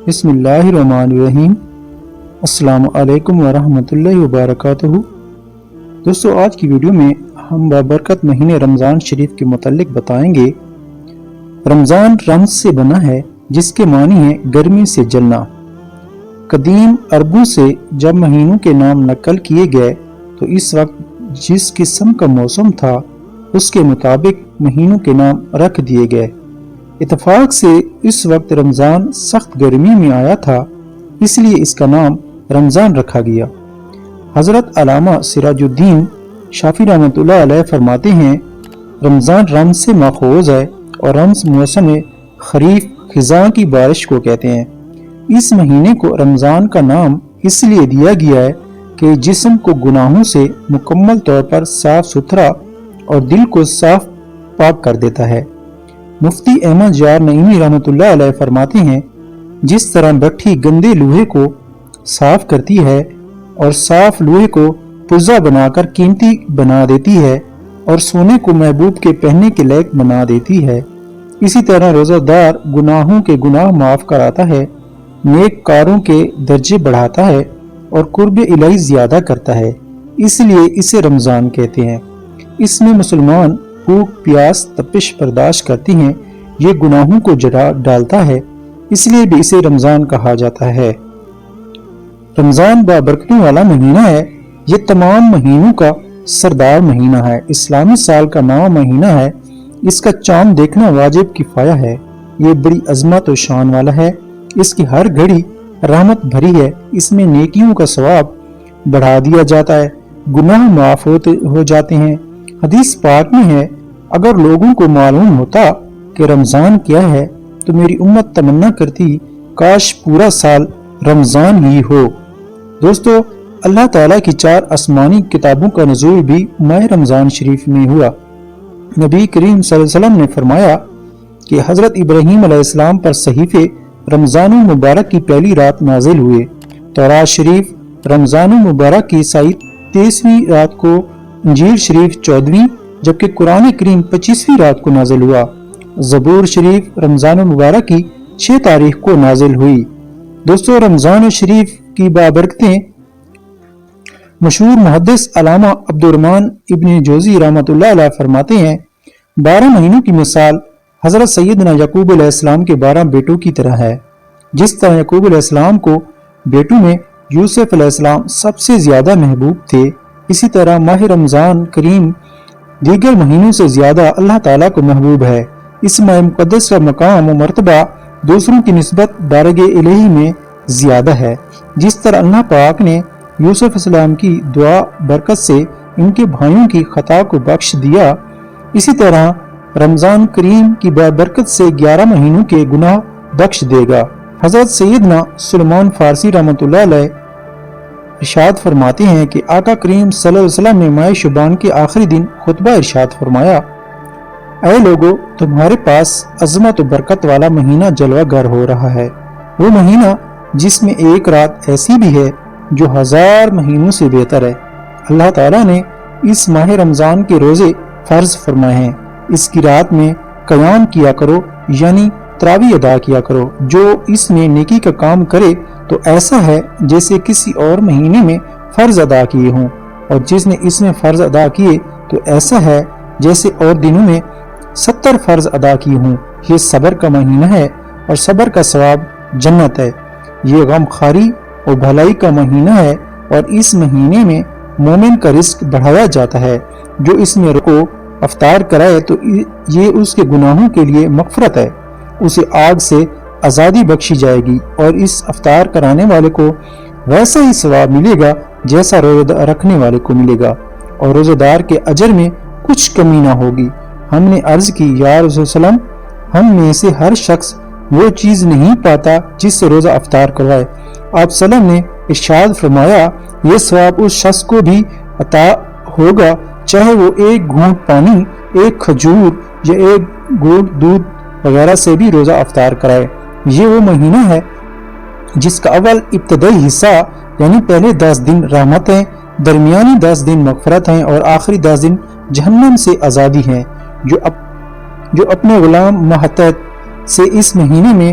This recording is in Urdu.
بسم اللہ الرحمن الرحیم۔ السلام علیکم ورحمۃ اللہ وبرکاتہ۔ دوستو، آج کی ویڈیو میں ہم بابرکت مہینے رمضان شریف کے متعلق بتائیں گے۔ رمضان رمز سے بنا ہے جس کے معنی ہے گرمی سے جلنا۔ قدیم عربوں سے جب مہینوں کے نام نقل کیے گئے تو اس وقت جس قسم کا موسم تھا اس کے مطابق مہینوں کے نام رکھ دیے گئے۔ اتفاق سے اس وقت رمضان سخت گرمی میں آیا تھا، اس لیے اس کا نام رمضان رکھا گیا۔ حضرت علامہ سراج الدین شافعی رحمۃ اللہ علیہ فرماتے ہیں، رمضان رمز سے ماخوذ ہے اور رمز موسم خریف خزاں کی بارش کو کہتے ہیں۔ اس مہینے کو رمضان کا نام اس لیے دیا گیا ہے کہ جسم کو گناہوں سے مکمل طور پر صاف ستھرا اور دل کو صاف پاک کر دیتا ہے۔ مفتی احمد یار نعیمی رحمۃ اللہ علیہ فرماتے ہیں، جس طرح بھٹی گندے لوہے کو صاف کرتی ہے اور صاف لوہے کو پرزہ بنا کر قیمتی بنا دیتی ہے اور سونے کو محبوب کے پہننے کے لائق بنا دیتی ہے، اسی طرح روزہ دار گناہوں کے گناہ معاف کراتا ہے، نیک کاروں کے درجے بڑھاتا ہے اور قرب الہی زیادہ کرتا ہے، اس لیے اسے رمضان کہتے ہیں۔ اس میں مسلمان بھوک پیاس تپش برداشت کرتی ہیں، یہ گناہوں کو جلا ڈالتا ہے، اس لیے بھی اسے رمضان کہا جاتا ہے۔ رمضان بابرکتوں والا مہینہ ہے، یہ تمام مہینوں کا سردار مہینہ ہے، اسلامی سال کا 9واں مہینہ ہے، اس کا چاند دیکھنا واجب کفایہ ہے، یہ بڑی عظمت و شان والا ہے، اس کی ہر گھڑی رحمت بھری ہے، اس میں نیکیوں کا ثواب بڑھا دیا جاتا ہے، گناہ معاف ہو جاتے ہیں۔ حدیث پاک میں ہے، اگر لوگوں کو معلوم ہوتا کہ رمضان کیا ہے تو میری امت تمنا کرتی کاش پورا سال رمضان ہی ہو۔ دوستو، اللہ تعالیٰ کی 4 آسمانی کتابوں کا نزول بھی ماہ رمضان شریف میں ہوا۔ نبی کریم صلی اللہ علیہ وسلم نے فرمایا کہ حضرت ابراہیم علیہ السلام پر صحیفے رمضان المبارک کی پہلی رات نازل ہوئے، تورات شریف رمضان المبارک کی 23ویں رات کو، انجیل شریف 14ویں، جبکہ قرآن کریم 25ویں رات کو نازل ہوا، زبور شریف رمضان المبارک کی 6 تاریخ کو نازل ہوئی۔ دوستو، رمضان شریف کی بابرکتیں مشہور محدث علامہ عبدالرحمن ابن جوزی رحمۃ اللہ علیہ فرماتے ہیں، 12 مہینوں کی مثال حضرت سیدنا یعقوب علیہ السلام کے 12 بیٹوں کی طرح ہے۔ جس طرح یعقوب علیہ السلام کو بیٹوں میں یوسف علیہ السلام سب سے زیادہ محبوب تھے، اسی طرح ماہ رمضان کریم دیگر مہینوں سے زیادہ اللہ تعالیٰ کو محبوب ہے۔ اس ماہ مقدس کا مقام و مرتبہ دوسروں کی نسبت بارگاہ الہی میں زیادہ ہے۔ جس طرح اللہ پاک نے یوسف علیہ السلام کی دعا برکت سے ان کے بھائیوں کی خطا کو بخش دیا، اسی طرح رمضان کریم کی برکت سے 11 مہینوں کے گناہ بخش دے گا۔ حضرت سیدنا سلیمان فارسی رحمۃ اللہ علیہ ارشاد فرماتے ہیں کہ آقا کریم صلی اللہ علیہ وسلم نے ماہ شعبان کے آخری دن خطبہ ارشاد فرمایا، اے لوگو، تمہارے پاس عظمت و برکت والا مہینہ جلوہ گر ہو رہا ہے، وہ مہینہ جس میں ایک رات ایسی بھی ہے جو 1000 مہینوں سے بہتر ہے۔ اللہ تعالیٰ نے اس ماہ رمضان کے روزے فرض فرمائے ہیں، اس کی رات میں قیام کیا کرو، یعنی تراویح ادا کیا کرو۔ جو اس میں نیکی کا کام کرے تو ایسا ہے جیسے کسی اور مہینے میں فرض ادا کیے ہوں، اور جس نے اس میں فرض ادا کیے تو ایسا ہے جیسے اور دنوں میں 70 فرض ادا کیے ہوں۔ یہ صبر کا مہینہ ہے اور صبر کا ثواب جنت ہے۔ یہ غم خاری اور بھلائی کا مہینہ ہے اور اس مہینے میں مومن کا رزق بڑھایا جاتا ہے۔ جو اس میں رکو افطار کرائے تو یہ اس کے گناہوں کے لیے مغفرت ہے، اسے آگ سے آزادی بخشی جائے گی اور اس افطار کرانے والے کو ویسا ہی ثواب ملے گا جیسا روزہ رکھنے والے کو ملے گا، اور روزہ دار کے اجر میں کچھ کمی نہ ہوگی۔ ہم نے عرض کی، یا رسول وسلم، ہم میں سے ہر شخص وہ چیز نہیں پاتا جس سے روزہ افطار کروائے۔ آپ صلی اللہ علیہ وسلم نے ارشاد فرمایا، یہ ثواب اس شخص کو بھی عطا ہوگا چاہے وہ ایک گھونٹ پانی، ایک کھجور یا ایک گھونٹ دودھ وغیرہ سے بھی روزہ افطار کرائے۔ یہ وہ مہینہ ہے جس کا اول ابتدائی حصہ یعنی پہلے 10 دن رحمت ہیں، درمیانی 10 دن مغفرت ہیں اور آخری 10 دن جہنم سے آزادی ہیں۔ جو اپنے غلام محتاط سے اس مہینے میں